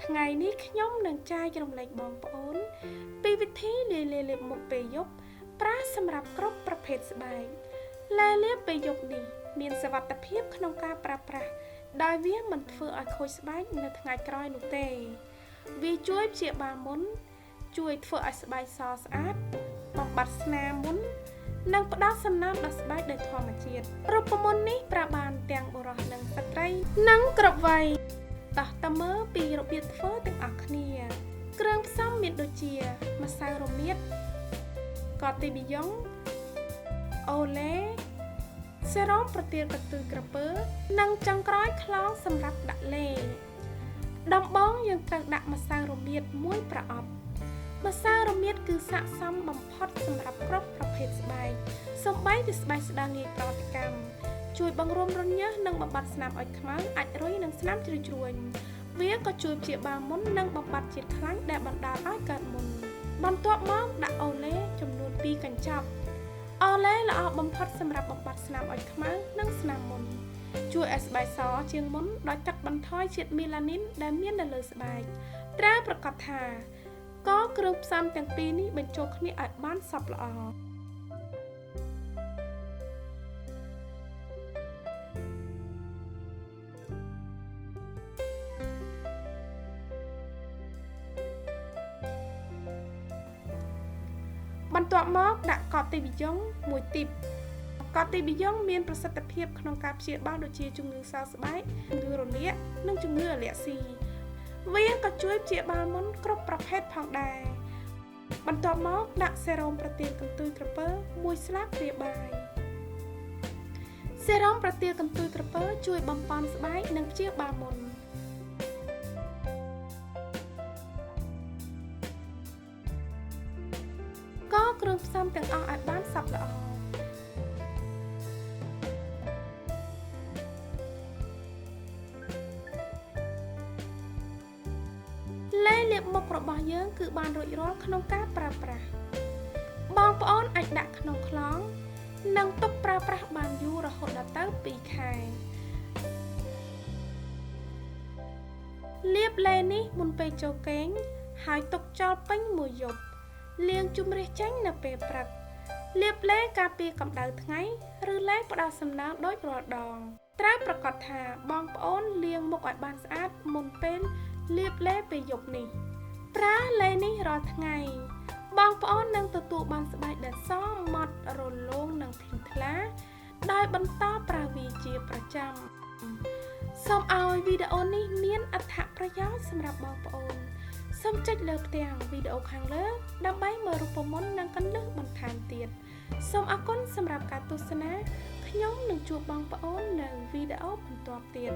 ថ្ងៃនេះខ្ញុំនឹងចែករំលែកបងប្អូនពីវិធីលាយលាបមុខពេលយប់ប្រើសម្រាប់គ្រប់ប្រភេទស្បែកលាយលាបពេលយប់នេះមានសុវត្ថិភាពក្នុងការប្រើប្រាស់ដោយវាមិនធ្វើឲ្យខូចស្បែកនៅថ្ងៃក្រោយនោះទេវាជួយព្យាបាលមុនជួយធ្វើឲ្យស្បែកសស្អាតបំបត្តិស្នាមមុននិងផ្ដល់សំណើមដល់ស្បែកដោយធម្មជាតិរូបមន្តនេះប្រើបានទាំងបុរសនិងស្ត្រីនិងគ្រប់វ័យតោះតើមើលពីរបៀបធ្វើទាំងអស់គ្នាគ្រឿងផ្សំមានដូចជាម្សៅរមៀតកតទីប៊ីយ៉ុងអូឡេសេរ៉ូមប្រទាលកន្ទុយក្រពើនិងចុងក្រោយខ្លោងសម្រាប់ដាក់លេដំបូងយើងត្រូវដាក់ម្សៅរមៀតមួយប្រអប់ម្សៅរមៀតគឺស័ក្តិសមបំផុតសម្រាប់គ្រប់ប្រភេទស្បែកសូម្បីតែស្បែកស្ដាងងាយប្រតិកម្មជួយបង្រួមរញើសនិងបំបត្តិស្នាមអុចខ្មៅអាចរុយនិងស្នាមជ្រុយជ្រួញវាក៏ជួយព្យាបាលមុននិងបំបត្តិជាតិខ្លាញ់ដែលបណ្ដាលឲ្យកើតមុនបន្ទាប់មកដាក់អូឡេចំនួន2កញ្ចប់អូឡេល្អបំផុតសម្រាប់បំបត្តិស្នាមអុចខ្មៅនិងស្នាមមុនជួយឲ្យស្បែកសជាងមុនដោយកាត់បន្ថយជាតិមេឡានីនដែលមាននៅលើស្បែកត្រូវប្រាកដថាក៏គ្រឿងផ្សំទាំងពីរនេះបញ្ចូលគ្នាឲ្យបានសព្វល្អបន្ទាប់មកដាក់កតទីប៊ីយ៉ុងមួយទីបកតទីប៊ីយ៉ុងមានប្រសិទ្ធភាពក្នុងការព្យាបាលដូចជាជំងឺសើស្បែកជំងឺរលាកនិងជំងឺអាឡែស៊ីវាក៏ជួយព្យាបាលមុនគ្រប់ប្រភេទផងដែរបន្ទាប់មកដាក់សេរ៉ូមប្រទាលកន្ទុយក្រពើមួយស្លាបព្រាបាយសេរ៉ូមប្រទាលកន្ទុយក្រពើជួយបំប៉នស្បែកនិងព្យាបាលមុនក៏គ្រឿងផ្សំទាំងអស់ឲ្យបានសព្វល្អលាយលាបមុខរបស់យើងគឺបានរួចរាល់ក្នុងការប្រើប្រាស់បងប្អូនអាចដាក់ក្នុងខ្លោងនិងទុកប្រើប្រាស់បានយូររហូតដល់ទៅ2ខែលាបលេនេះមុនពេលចូលគេងហើយទុកចោលពេញមួយយប់លាងជម្រះចេញនៅពេលព្រឹកលាបលេការពារកម្ដៅថ្ងៃឬលេផ្ដល់សំណើមដូចរាល់ដងត្រូវប្រាកដថាបងប្អូនលាងមុខឲ្យបានស្អាតមុនពេលលាបលេពេលយប់នេះប្រើលេនេះរាល់ថ្ងៃបងប្អូននឹងទទួលបានស្បែកដែលសមត់រលោងនិងភ្លឺថ្លាដោយបន្តប្រើវាជាប្រចាំសូមឲ្យវីដេអូនេះមានអត្ថប្រយោជន៍សម្រាប់បងប្អូនសូមចុចលើផ្ទាំងវីដេអូខាងលើដើម្បីមើលរូបមន្តនិងគន្លឹះបន្ថែមទៀតសូមអរគុណសម្រាប់ការទស្សនាខ្ញុំនឹងជួបបងប្អូននៅវីដេអូបន្ទាប់ទៀត